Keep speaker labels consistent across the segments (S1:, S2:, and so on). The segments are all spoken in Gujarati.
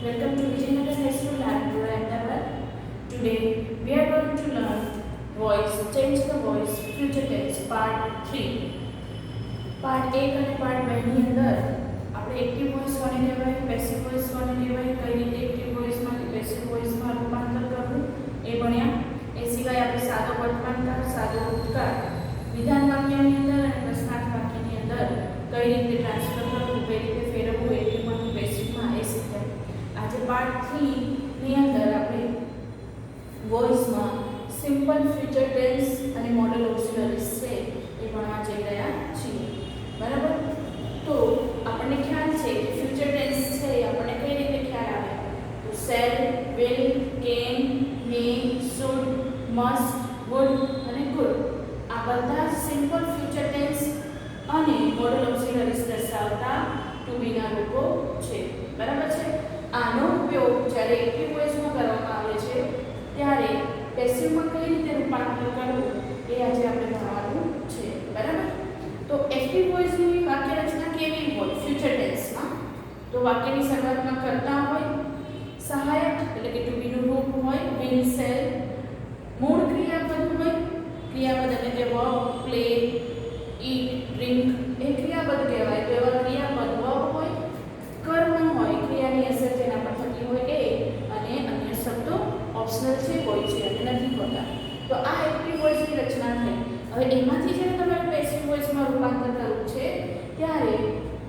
S1: Welcome to Vijayanagar High School Laboratory, Ahmedabad. Today we are going to learn voice, change the voice, future tense, part 3. Part 1 અને પાર્ટ 2 ની અંદર આપણે એક્ટિવ વોઇસ કોને કહેવાય, પેસિવ વોઇસ કોને કહેવાય, કઈ રીતે એક્ટિવ વોઇસમાંથી પેસિવ વોઇસમાં રૂપાંતર કરવું એ ભણ્યા. એ સિવાય આપણે સાદો વર્તમાનકાળ, સાદો ભૂતકાળ, વિધાન વાક્યની અંદર અને પ્રશ્નાર્થ વાક્યની અંદર કઈ રીતે ટ્રાન્સફર કરવું, કઈ રીતે ફેરવવું, એક્ટિવમાંથી પેસિવમાં એ શીખ્યા. આજે પાર્ટ 3 ની અંદર આપણે વોઇસમાં સિમ્પલ ફ્યુચર ટેન્સ અને મોડલ ઓક્સિલરીઝ છે એ ભણવા જઈ રહ્યા છીએ. બરાબર? તો આપણને ખ્યાલ છે કે ફ્યુચર ટેન્સ છે એ આપણને કઈ રીતે ખ્યાલ આવે? તો shall, will, can, may, should, must, would અને કુડ આ બધા સિમ્પલ ફ્યુચર ટેન્સ અને મોડલ ઓક્સિલરીઝ દર્શાવતા ટુ બી ના રૂપો છે. બરાબર છે? આનો ઉપયોગ જ્યારે એક્ટિવ વોઇસમાં કરવામાં આવે છે ત્યારે પેસિવમાં કઈ રીતે રૂપાંતર કરવું એ આજે આપણે ભણવાનું છે. બરાબર? તો એક્ટિવ વોઇસની વાક્ય રચના કેવી હોય ફ્યુચર ટેન્સમાં? તો વાક્યની શરૂઆતમાં કર્તા હોય, સહાયક એટલે કે ટુ બી નું રૂપ હોય, વિલ, શેલ, મૂળ ક્રિયાપદ હોય, ક્રિયાપદ એટલે કે વર્બ, પ્લે, ઈટ, ડ્રિંક એ ક્રિયાપદ કહેવાય. તો એવા ક્રિયાપદ વર્બ હોય, કર્મ હોય, ક્રિયાની અસર જેના પર થતી હોય એ, અને અન્ય શબ્દો ઓપ્શનલ છે, હોય છે અને નથી હોતા. તો આ એક્ટિવ વોઇસની રચના થઈ. હવે એમાંથી જ્યારે તમારે પેસિવ વોઇસમાં રૂપાંતર કરવું છે ત્યારે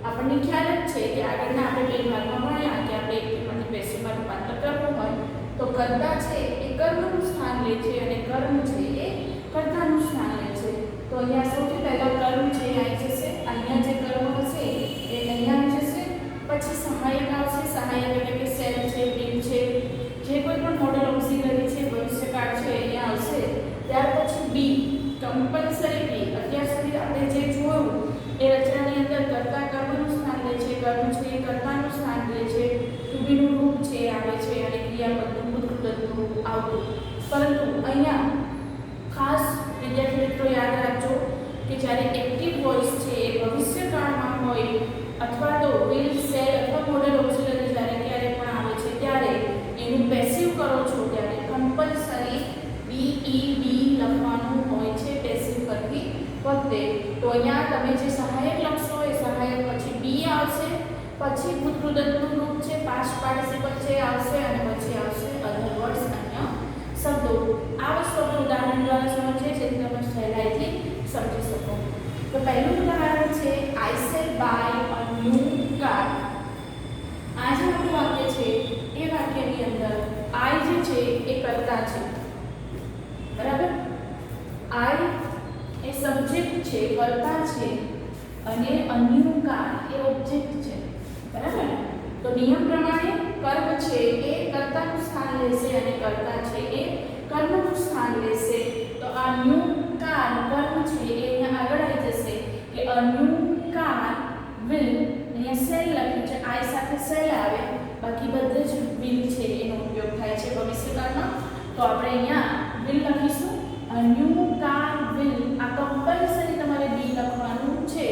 S1: આપણને ખ્યાલ જ છે કે આગળના આપણે બે ભાગમાં ભણ્યા કે આપણે એક્ટિવમાંથી પેસિવમાં રૂપાંતર કરવું હોય તો કર્તા છે એ કર્મનું સ્થાન લે છે અને કર્મ છે એ કર્તાનું સ્થાન લે છે. તો અહીંયા સૌથી પહેલા કર્મ છે એ આવી જશે, અહીંયા જે કર્મ હશે એ અહીંયા આવી જશે. પછી સહાયક આવશે, સહાયક એટલે કે શેલ છે, વિલ છે, જે કોઈ પણ મોડલ ઓક્સિલરી છે, ભવિષ્યકાળ છે અહીંયા આવશે. ત્યાર પછી બી, કમ્પલસરી બી. અત્યાર સુધી આપણે જે જોયું એ રચનાની અંદર કર્તા કર્મનું સ્થાન લે છે, કર્મ છે એ કર્તાનું સ્થાન લે છે, ટુ બી નું રૂપ છે આવે છે અને ક્રિયાપદનું ભૂતકૃતનું રૂપ આવતું. પરંતુ અહીંયા ખાસ વિદ્યાર્થી મિત્રો યાદ રાખજો કે જ્યારે એક્ટિવ વોઇસ છે એ ભવિષ્યકાળમાં હોય અથવા તો વિલ, શેલ અથવા મોડલ ઓક્સિલરી જ્યારે ક્યારે પણ આવે છે ત્યારે એનું પેસિવ કરો છો ત્યારે કમ્પલસરી બી લખવાનું હોય છે પેસિવ કરતી વખતે. તો અહીંયા તમે જે સહાયક લખશો એ સહાયક પછી બી આવશે, પછી ભૂતકૃતનું રૂપ છે, પાસ્ટ પાર્ટિસિપલ છે આવશે અને પછી આવશે અધર વર્ડ્સ, અન્ય શબ્દો. આ વસ્તુ આપણે ઉદાહરણ દ્વારા સમજીએ જેથી તમે સહેલાઈથી સમજી શકો. તો પહેલું ઉદાહરણ છે I shall buy a new car. આ જે આપણું વાક્ય છે એ વાક્યની અંદર આઈ જે છે એ કર્તા છે. બરાબર? આઈ એ સબ્જેક્ટ છે, કર્તા છે અને અ ન્યૂ કાર એ ઓબ્જેક્ટ છે. બરાબર? તો નિયમ પ્રમાણે કર્મ છે એ કર્તાનું સ્થાન લેશે અને કર્તા છે એ કર્મનું સ્થાન લેશે. તો આ ન્યૂ કાર કર્મ છે એ અહીંયા આગળ આવી જશે કે અ ન્યૂ કાર વિલ. અહીંયા સેલ લખ્યું છે, આઈ સાથે સેલ આવે, બાકી બધે જ વિલ છે એનો ઉપયોગ થાય છે ભવિષ્યકાળમાં. તો આપણે અહીંયા વિલ લખીશું. અ ન્યૂ કાર વિલ. આ કમ્પલસરી તમારે બી લખવાનું છે.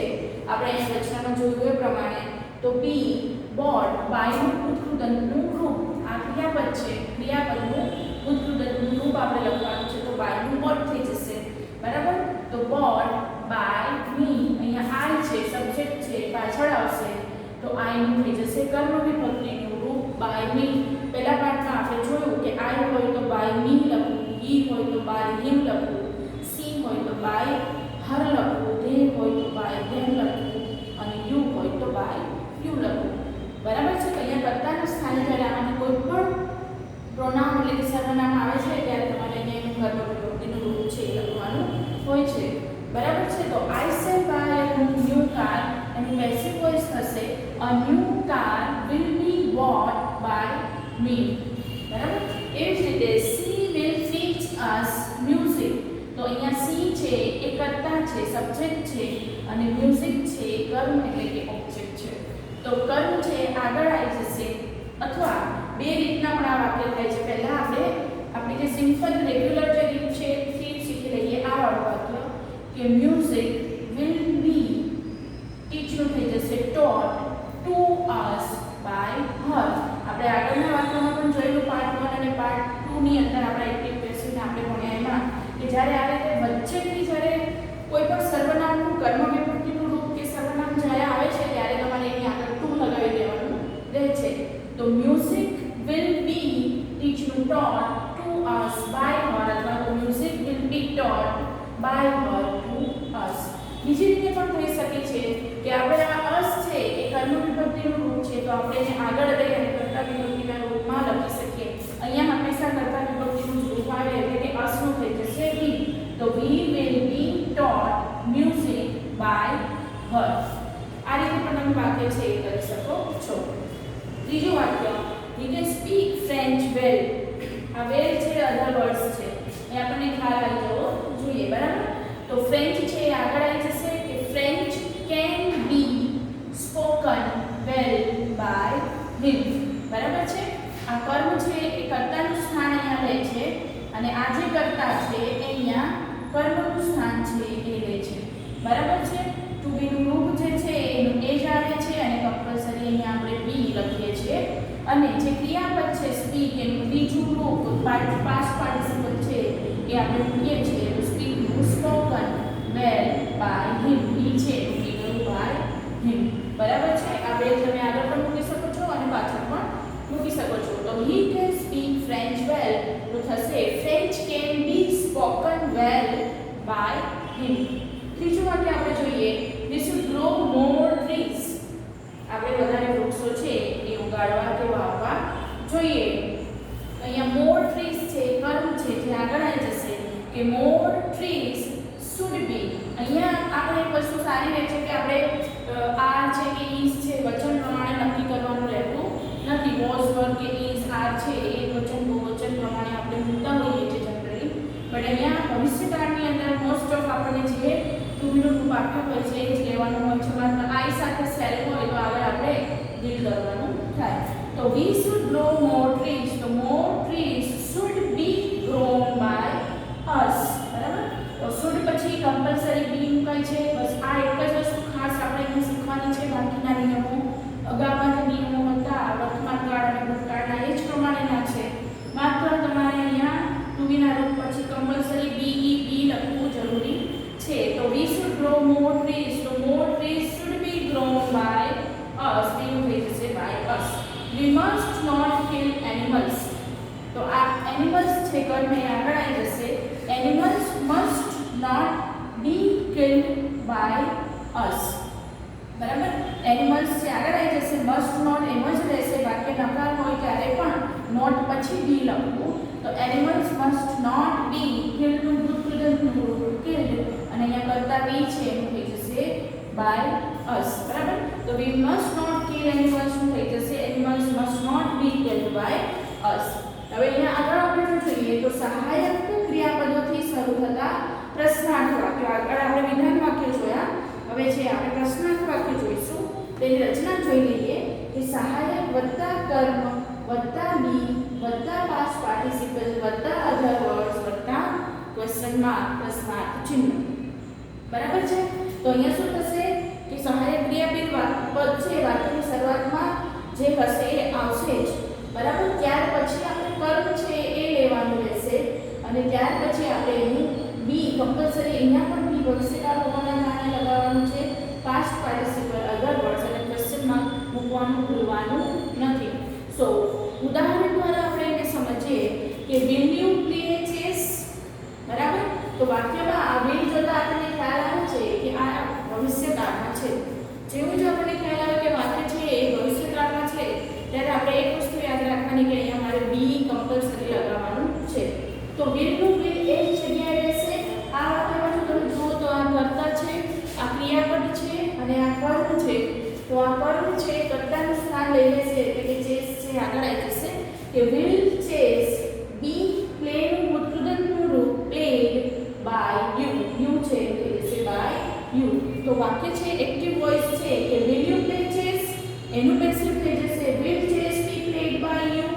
S1: આપણે અહીંયા રચનામાં જોયું એ પ્રમાણે. તો બી બોટ બાયનું ભૂતકૃતનું રૂપ. આ ક્રિયાપદ છે, ક્રિયાપદનું ભૂતકૃતનું રૂપ આપણે લખવાનું છે. તો બાયનું બોટ થઈ જશે. બરાબર? તો બોટ બાય મી. અહીંયા આઈ છે, સબ્જેક્ટ છે, પાછળ આવશે તો આઈનું થઈ જશે કર્મ વિભક્તિનું રૂપ બાય મી. પહેલા પાઠમાં આપણે જોયું કે આઈ હોય તો બાય મી લખવું, હી હોય તો બાય હિમ લખવું, સી હોય તો બાય હર લખવું, ધે હોય તો બાય ધેમ લખવું અને યુ હોય તો બાય યુ લખવું. બરાબર છે? તો અહીંયા કર્તાના સ્થાને જ્યારે આમાંથી કોઈ પણ પ્રોનાઉન એટલે કે સર્વનામ આવે છે ત્યારે તમારે અહીંયા એનું કર્મ વિભક્તિનું રૂપ છે એ લખવાનું હોય છે. બરાબર છે? તો I shall buy a new car એનું પેસિવ વોઇસ થશે a new car will be bought by me. બરાબર? એવી જ રીતે she will teach us music. તો અહીંયા સી છે એ કર્તા છે, સબ્જેક્ટ છે અને મ્યુઝિક છે કર્મ એટલે કે ઓબ્જેક્ટ છે. તો કર્મ છે આગળ આવી જશે અથવા બે રીતના પણ આ વાક્ય થાય છે. પહેલા આપણે આપણી જે સિમ્પલ રેગ્યુલર જે રીત છે થી શીખી લઈએ આ વાળું વાક્ય કે મ્યુઝિક વિલ બી ટીચનું થઈ જશે ટોટ ટુ અસ બાય હર. આપણે આગળ તો આપણે એને આગળ લઈ અને કર્તા વિભક્તિના રૂપમાં લખી શકીએ. અહીંયા હંમેશા કર્તા વિભક્તિનું જ રૂપ આવે એટલે કે us નું થઈ જશે we. તો we will be taught music by her. આ રીતે પણ તમે વાક્ય છે એ કરી શકો છો. ત્રીજું વાક્ય we can speak French well. આ well છે અધર વર્ડ્સ છે એ આપણને ખ્યાલ આવી જવો જોઈએ, બરાબર. તો ફ્રેન્ચ છે એ આગળ આવી જશે કે French can be spoken well by him. બરાબર છે. આ કર્મ છે એ કર્તાનું સ્થાન અહીંયા લે છે અને આ જે કર્તા છે એ અહીંયા કર્મનું સ્થાન છે એ લે છે, બરાબર છે. ટુ બી નું રૂપ જે છે એનું એ જ આવે છે અને કમ્પલસરી અહીંયા આપણે બી લખીએ છીએ અને જે ક્રિયાપદ છે સ્પીક એનું બીજું રૂપ પાસ્ટ પાર્ટિસિપલ છે એ આપણે મૂકીએ છીએ. તો સ્પીક નું સ્પોકન વેલ બાય હિમ. હી છે સ્પીકન બાય હિમ, બરાબર છે. આ બે તમે આગળ પણ મૂકી શકો છો અને પાછળ પણ મૂકી શકો છો. તો he can speak French well તો થશે French can be spoken well by him. ત્રીજું વાક્ય આપણે જોઈએ we should grow more trees. આપણે વધારે વૃક્ષો છે એ ઉગાડવા કે વાવવા જોઈએ. અહીંયા more trees છે કર્મ છે જે આગળ આવી જશે કે more trees should be. અહીંયા આપણે એક વસ્તુ સારી રહે છે કે આપણે આ છે કે is છે વચન પ્રમાણે નક્કી કરવાનું રહેતું નથી. was were કે is are છે એ વચન બહુવચન પ્રમાણે આપણે મૂકતા હોઈએ છીએ જનરલી, બટ અહીંયા ભવિષ્યકાળની અંદર મોસ્ટ ઓફ આપણને જે ટુનું રૂપ આપ્યું હોય છે એ જ લેવાનું હોય છે. માત્ર આઈ સાથે સેલ હોય તો આગળ આપણે ડીલ કરવાનું થાય. તો we should grow more trees. તો more trees should be grown by us. બરાબર. તો should પછી કમ્પલસરી બી મુકાય છે. બસ આ એક જ વસ્તુ ખાસ આપણે અહીં શીખવાની છે. બાકીના નિયમો અગાઉના જે નિયમો હતા વર્તમાનકાળ અને ભૂતકાળના એ જ પ્રમાણેના છે. માત્ર તમારે અહીંયા ટુ બીના રૂપ પછી કમ્પલસરી બી લખવું જરૂરી છે. તો we should grow more trees. તો more trees should be grown by us. એવું થઈ જશે by us. We must not kill animals. તો આ animals છે કર્મ એ આગળ આવી જશે. Animals must not be killed by us. બરાબર. એનિમલ્સ છે આગળ આવી જશે. must not એમ જ રહેશે. વાક્ય નકાર હોય ત્યારે પણ નોટ પછી બી લખવું. તો animals must not be killed નું ભૂતકૃદંતનું રૂપ killed અને અહીંયા કરતા બી છે એનું થઈ જશે by us. બરાબર. તો we must not kill animals નું થઈ જશે animals must not be killed by us. હવે અહીંયા આગળ આપણે જોઈએ તો સહાયક ક્રિયાપદોથી શરૂ થતા પ્રશ્નાર્થ વાક્યો. આગળ આપણે વિધાન વાક્ય જોયા. હવે છે આપણે પ્રશ્નાર્થ વાક્ય જોઈશું. તેની રચના જોઈ લઈએ કે સહાયક વત્તા કર્મ વત્તા બી વત્તા પાસ્ટ પાર્ટિસિપલ વત્તા અધર વર્ડ્સ વત્તા ક્વેશ્ચન માર્ક પ્રશ્નાર્થ ચિહ્ન. બરાબર છે. તો અહીંયા શું થશે કે સહાયક ક્રિયાપદ પદ છે વાક્યની શરૂઆતમાં જે હશે એ આવશે જ, બરાબર. ત્યાર પછી આપણે કર્મ છે એ લેવાનું રહેશે અને ત્યાર પછી આપણે એનું બી કમ્પલસરી અહીંયા પણ બી ભવિષ્યકાળ હોવાના કારણે લગાવવાનું છે. પાસ્ટ પાર્ટિસિપલ અધર વર્ડ્સ અને ક્વેશ્ચન માર્ક મૂકવાનું ભૂલવાનું નથી. સો ઉદાહરણ દ્વારા આપણે એને સમજીએ કે will you play chess. બરાબર. તો વાક્યમાં આ will જોતા આપણને ખ્યાલ આવે છે કે આ ભવિષ્યકાળમાં છે. જેવું જ આપણને ખ્યાલ આવે કે વાક્ય છે એ ભવિષ્યકાળમાં છે ત્યારે આપણે એક વસ્તુ યાદ રાખવાની કે અહીંયા મારે બી કમ્પલસરી લગાવવાનું છે. તો will નું will એ જ જગ્યાએ રહેશે. આ વાક્યમાં જો તમે જુઓ તો આ કર્તા છે, આ ક્રિયાપદ છે અને આ કર્મ છે. તો આ કર્મ છે કર્તાનું સ્થાન લઈ લેશે એટલે કે ચેસ છે આગળ આવી જશે કે will chess be play નું ભૂતકૃદંતનું રૂપ played by you. you છે એટલે જશે by you. તો વાક્ય છે એક્ટિવ વોઇસ છે કે will you play chess એનું પેસિવ થઈ જશે will chess be played by you.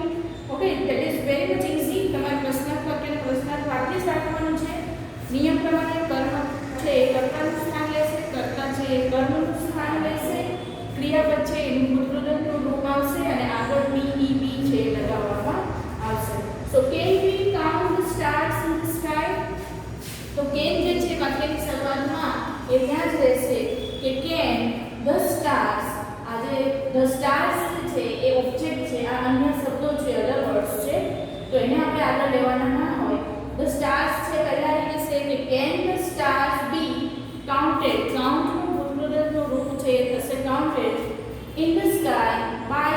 S1: Okay, that is very much easy. તમારે પ્રશ્નાર્થ વાક્યને પ્રશ્નાર્થ વાક્ય જ રાખવાનું છે. નિયમ પ્રમાણે કર્મ છે કર્તાનું સ્થાન લેશે, કર્તા છે કર્મનું સ્થાન લેશે, ક્રિયાપદ છે એનું ભૂતકૃદંતનું રૂપ આવશે અને આગળ બી છે લગાવવામાં આવશે. સો can we count the stars in the sky. તો can જે છે વાક્યની શરૂઆતમાં એ ત્યાં જ રહેશે કે can the stars. આ જે the stars છે એ ઓબ્જેક્ટ છે, આ અન્ય શબ્દો છે અધર વર્ડ્સ છે તો એને આપણે આગળ લેવાના ના હોય. the stars છે પહેલા એ કહેશે કે can the stars be counted. count નું ભૂતકૃદંતનું રૂપ છે એ થશે counted in the sky by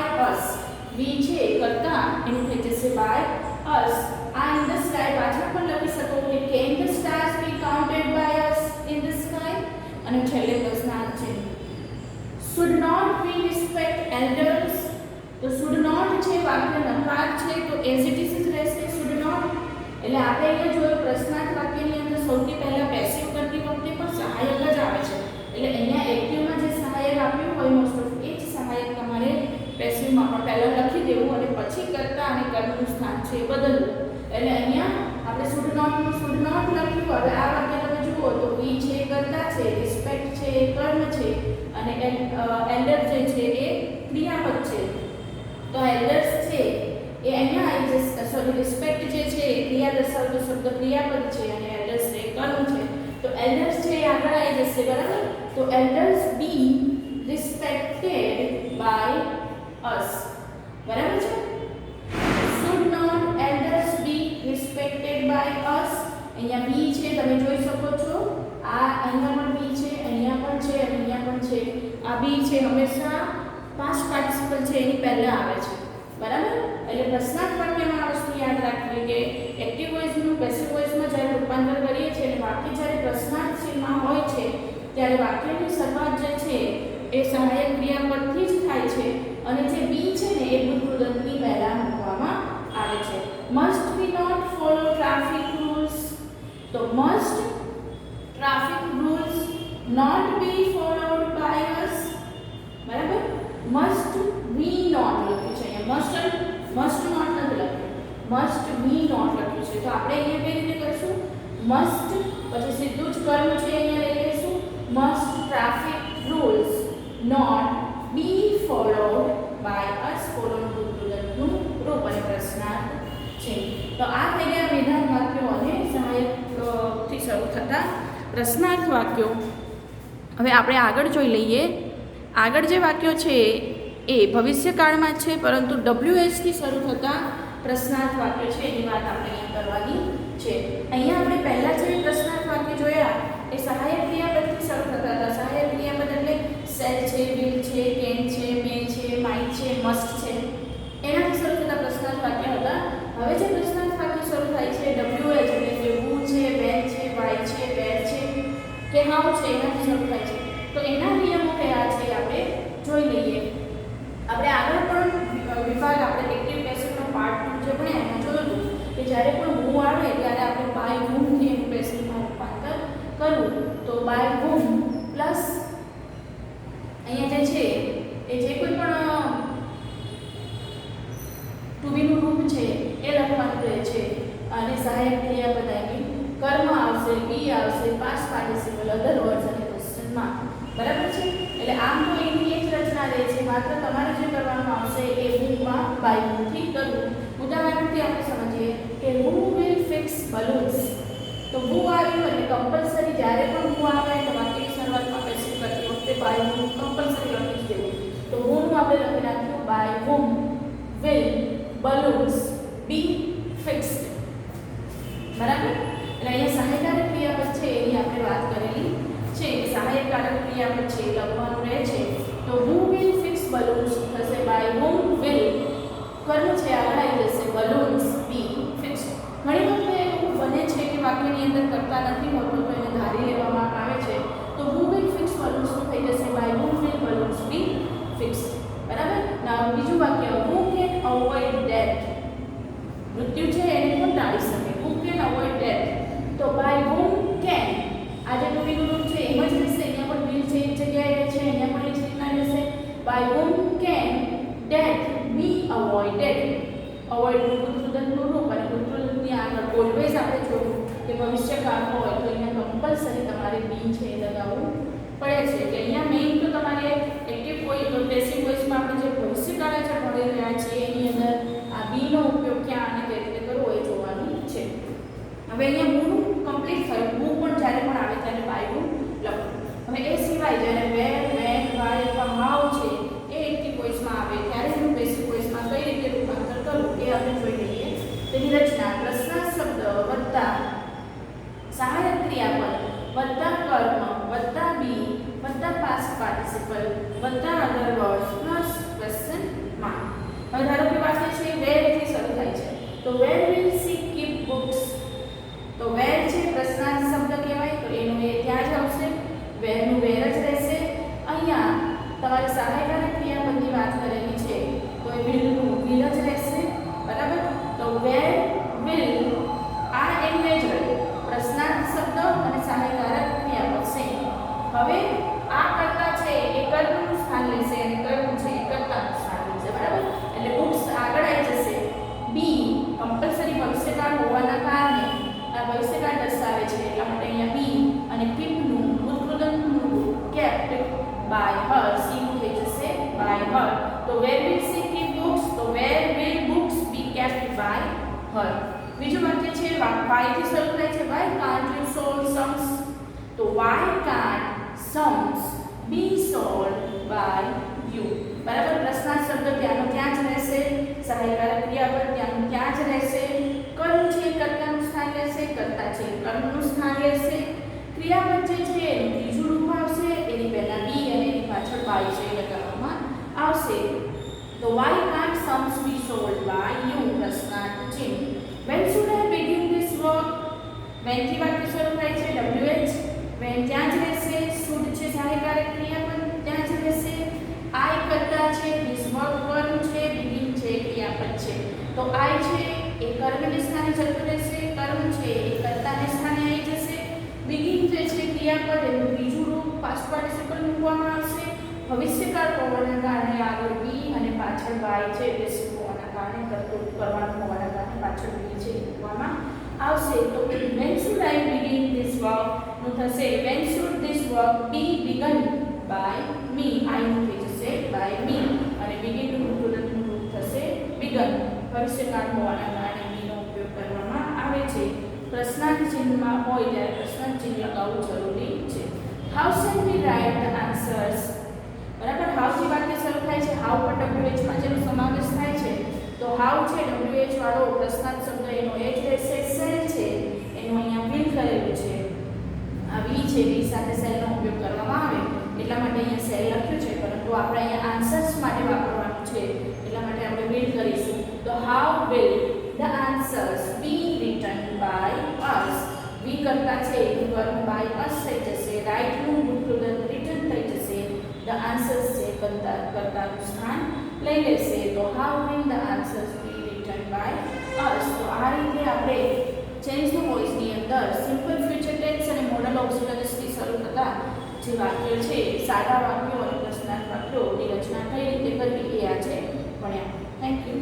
S1: elders, તો શુડ નોટ છે વાક્ય નકાર છે તો એઝ ઇટ ઇઝ જ રહેશે શુડ નોટ. એટલે આપણે અહીંયા જોયું પ્રશ્નાર્થ વાક્યની અંદર સૌથી પહેલા પેસિવ કરતી વખતે પણ સહાયક જ આવે છે. એટલે અહીંયા એક્ટિવમાં જે સહાયક આપ્યું હોય મોસ્ટ ઓફ એ જ સહાયક તમારે પેસિવમાં પણ પહેલા લખી દેવું અને પછી કરતા અને કર્મનું સ્થાન છે એ બદલવું. એટલે અહીંયા આપણે શુડ નોટ લખ્યું. હવે આ વાક્ય તમે જુઓ તો વી છે કરતા છે, રિસ્પેક્ટ છે એ કર્મ છે અને એલ્ડર જે છે એ ક્રિયાપદ છે. તો એલ્ડર્સ છે એ અહીંયા આવી જશે, સોરી રિસ્પેક્ટ જે છે એ ક્રિયા દર્શાવતો શબ્દ ક્રિયાપદ છે અને એલ્ડર્સ એ કર્મ છે. તો એલ્ડર્સ છે એ આગળ આવી જશે, બરાબર. તો elders be respected by us, બરાબર છે. Should not elders be respected by us. અહીંયા બી છે તમે જોઈ શકો છો, આ અહીંયા પણ બી છે, અહીંયા પણ છે અને અહીંયા પણ છે. આ બી છે હંમેશા પાસ્ટ પાર્ટિસિપલ છે એની પહેલા આવે છે, બરાબર. એટલે પ્રશ્નાર્થ વાક્યમાં આ વસ્તુ યાદ રાખવી કે એક્ટિવ વોઇસનું પેસિવ વોઇસમાં જ્યારે રૂપાંતર કરીએ છીએ અને વાક્ય જ્યારે પ્રશ્નાર્થ ચિહ્નમાં હોય છે ત્યારે વાક્યની શરૂઆત જે છે એ સહાયક ક્રિયાપદથી જ થાય છે અને જે બી છે ને એ ભૂતકૃદંતની પહેલા મૂકવામાં આવે છે. Must we not follow traffic rules, તો must traffic rules not be followed by us, બરાબર. મસ્ટ વી નોટ લખ્યું છે અહીંયા, મસ્ટ નોટ નથી લખ્યું, મસ્ટ વી નોટ લખ્યું છે. તો આપણે અહીંયા કઈ રીતે કરશું, મસ્ટ પછી સીધું જ કર્મ છે અહીંયા લઈ લઈશું, must traffic rules not be followed by us. Followed ભૂતકૃદંતનું રૂપ અને પ્રશ્નાર્થ છે. તો આ થઈ ગયા વિધાન વાક્યો અને સહાયકથી શરૂ થતા પ્રશ્નાર્થ વાક્યો. હવે આપણે આગળ જોઈ લઈએ. આગળ જે વાક્યો છે એ ભવિષ્યકાળમાં છે પરંતુ WH થી શરૂ થતા પ્રશ્નાર્થ વાક્યો છે એની વાત આપણે અહીંયા કરવાની છે. અહીંયા આપણે પહેલા જે પ્રશ્નાર્થ વાક્ય જોયા એ સહાયક ક્રિયાપદથી શરૂ થતા હતા. સહાયક ક્રિયાપદ એટલે સેલ છે, વિલ છે, કેન છે, મે છે, માઇટ છે, મસ્ટ છે, એનાથી શરૂ થતા પ્રશ્નાર્થ વાક્ય હતા. હવે જે પ્રશ્નાર્થ વાક્ય શરૂ થાય છે WH એટલે કે who છે, when છે, why છે, where છે કે how છે એનાથી શરૂ થાય છે. તો એના નિયમો કયા છે આપણે જોઈ લઈએ. આપણે આગળ પણ વિભાગ આપણે એક્ટિવ પેસિવનો પાર્ટ 2 જે ભણ્યા એમાં જોયું કે જ્યારે પણ who આવે ત્યારે આપણે બાય whom થી એનું પેસિવમાં રૂપાંતર કરવું. તો બાય whom પ્લસ અહીંયા જે છે એ જે કોઈ પણ ટુ બી નું રૂપ છે એ લખવાનું રહે છે અને સહાયક ક્રિયાપદ આવી કર્મ આવશે, બી આવશે, પાસ્ટ પાર્ટિસિપલ, અધર વર્ડ્સ અને ક્વેશ્ચનમાં, બરાબર છે. એટલે આમ તો એની એક રચના રહે છે, માત્ર તમારે જે કરવાનું આવશે એ whom બાય whom થી કરવું. ઉદાહરણથી આપણે સમજીએ કે who will fix balloons. તો who આવ્યું એટલે કમ્પલસરી જ્યારે પણ who આવે તો વાક્યની શરૂઆતમાં પેસિવ કરતી વખતે બાય whom કમ્પલસરી લખી જ દેવું. તો whom આપણે લખી નાખ્યું by whom will balloons be fixed, બરાબર. એટલે અહીંયા સહાયકારક ક્રિયાપદ છે એની આપણે વાત કરેલી છે. સહાયકારક ક્રિયાપદ છે લખવાનું રહે છે. તો who will fix balloons થશે બાય whom will, કર્મ છે આગળ આવી જશે balloons be fixed. ઘણી વખત એવું બને છે કે વાક્યની અંદર કરતા નથી હોતું તો એને ધારી લેવામાં આવે છે. તો who will fix balloons થઈ જશે by whom will balloons be fixed, બરાબર. now બીજું વાક્ય who can avoid death. મૃત્યુ છે એને કોણ ટાળી શકે, who can avoid death. તો બાય whom can આજે ટુ બી નું રૂપ છે એમ જ રહેશે, અહીંયા પણ will છે એક જગ્યાએ રહે છે, અહીંયા પણ એ જ રીતના રહેશે. By whom can death be avoided. Avoid ભૂતકૃદંતનું રૂપ અને ભૂતકૃદંતની આગળ ઓલવેઝ આપણે જોયું કે ભવિષ્યકાળ હોય તો અહીંયા કમ્પલસરી તમારે બી છે એ લગાવવું પડે છે. કે અહીંયા મેઇન તો તમારે એક્ટિવ વોઇસ પેસિવ વોઇસમાં આપણે જે ભવિષ્યકાળ છે ભણી રહ્યા છીએ એની અંદર આ બી નો ઉપયોગ ક્યાં અને કઈ રીતે કરવો એ જોવાનું છે. હવે અહીંયા મૂળ કમ્પ્લીટ થયું. હું પણ જ્યારે પણ આવે ત્યારે બાય whom લખું. હવે એ સિવાય જ્યારે વેર, વેન, વાય અથવા હાઉ છે એ એક્ટિવ વોઇસમાં આવે ત્યારે એનું પેસિવ વોઇસમાં કઈ રીતે રૂપાંતર કરવું એ આપણે જોઈ લઈએ. તેની રચના પ્રશ્નાર્થ શબ્દ વત્તા સહાયક ક્રિયાપદ વત્તા કર્મ વત્તા બી વત્તા પાસ્ટ પાર્ટિસિપલ વત્તા અધર વર્ડ્સ પ્લસ ક્વેશ્ચન માર્ક. હવે ધારો કે વાક્ય છે વેર થી શરૂ થાય છે. તો where will see keep books. તો વેર છે પ્રશ્નાર્થ શબ્દ કહેવાય તો એનું એ ત્યાં જ આવશે, વેર નું વેર જ રહેશે. અહીંયા તમારે સહાયકારક ક્રિયાપદની વાત કરે her. તો where will she keep books? તો where will books be kept by her? બીજું વાક્ય છે why થી શરૂ થાય છે why can't you solve sums? તો why can't sums be solved by you? બરાબર પ્રશ્નાર્થ શબ્દ ત્યાંનો ત્યાં જ રહેશે, સહાયકારક ક્રિયાપદ ત્યાંનું ત્યાં જ રહેશે, કર્મ છે કર્તાનું સ્થાન લેશે, કર્તા છે કર્મનું સ્થાન લેશે, ક્રિયાપદ જે છે એનું ત્રીજું રૂપ આવશે, એની પહેલા બી અને એની પાછળ બાય છે લગાવવામાં આવશે. તો why can't sums be solved by you? પ્રશ્નાર્થ ચિહ્ન. when should I begin this work? when થી વાક્ય શરૂ થાય છે wh, when ત્યાં જ રહેશે, should છે સહાયકારક ક્રિયાપદ ત્યાં જ રહેશે, I કરતા છે, this work કર્મ છે, begin છે ક્રિયાપદ છે. તો I છે એ કર્મને સ્થાને જતું રહેશે, કર્મ છે એ કર્તાને સ્થાને આવી જશે, begin જે છે ક્રિયાપદ એનું ત્રીજું રૂપ પાસ્ટ પાર્ટિસિપલ મૂકવામાં આવશે, ભવિષ્યકાળ હોવાના કારણે આગળ બી અને પાછળ બાય છે એટલે શું હોવાના કારણે કરતું કરવાનું હોવાના કારણે પાછળ બી છે મૂકવામાં આવશે. તો when should I begin this work નું થશે when should this work be begun by me? I નું થઈ જશે by me અને begin નું તુરંતનું રૂપ થશે begun. ભવિષ્યકાળ હોવાના કારણે be નો ઉપયોગ કરવામાં આવે છે. પ્રશ્નાર્થ ચિહ્નમાં હોય ત્યારે પ્રશ્નાર્થ ચિહ્ન લગાવવું જરૂરી છે. how shall we write the answers? બરાબર હાઉ થી વાક્ય શરૂ થાય છે, હાઉ પર wh માં જેનો સમાવેશ થાય છે, તો હાઉ છે wh વાળો પ્રશ્નાર્થ શબ્દ એનો એ જ રહેશે, સેલ છે એનું અહીંયા વિલ કરેલું છે, આ વી છે વી સાથે સેલનો ઉપયોગ કરવામાં આવે એટલા માટે અહીંયા સેલ લખ્યું છે, પરંતુ આપણે અહીંયા આન્સર્સ માટે વાપરવાનું છે એટલા માટે આપણે વિલ કરીશું. તો how will the answers be written by us? વી કરતા છે એનું કર્મ by us થઈ જશે, રાઇટ નું ભૂતકૃત રિટન થઈ જશે, the answers છે કર્તાનું સ્થાન લઈ લેશે. તો how will the answers be written by us? તો આ રીતે આપણે ચેન્જ ધ વોઇસ ની અંદર સિમ્પલ ફ્યુચર ટેન્સ અને મોડલ ઓક્સિલરીઝ થી શરૂ થતા જે વાક્યો છે સાદા વાક્યો અને પ્રશ્નાર્થ વાક્યોની રચના કઈ રીતે કરવી એ આજે ભણ્યા. Thank you.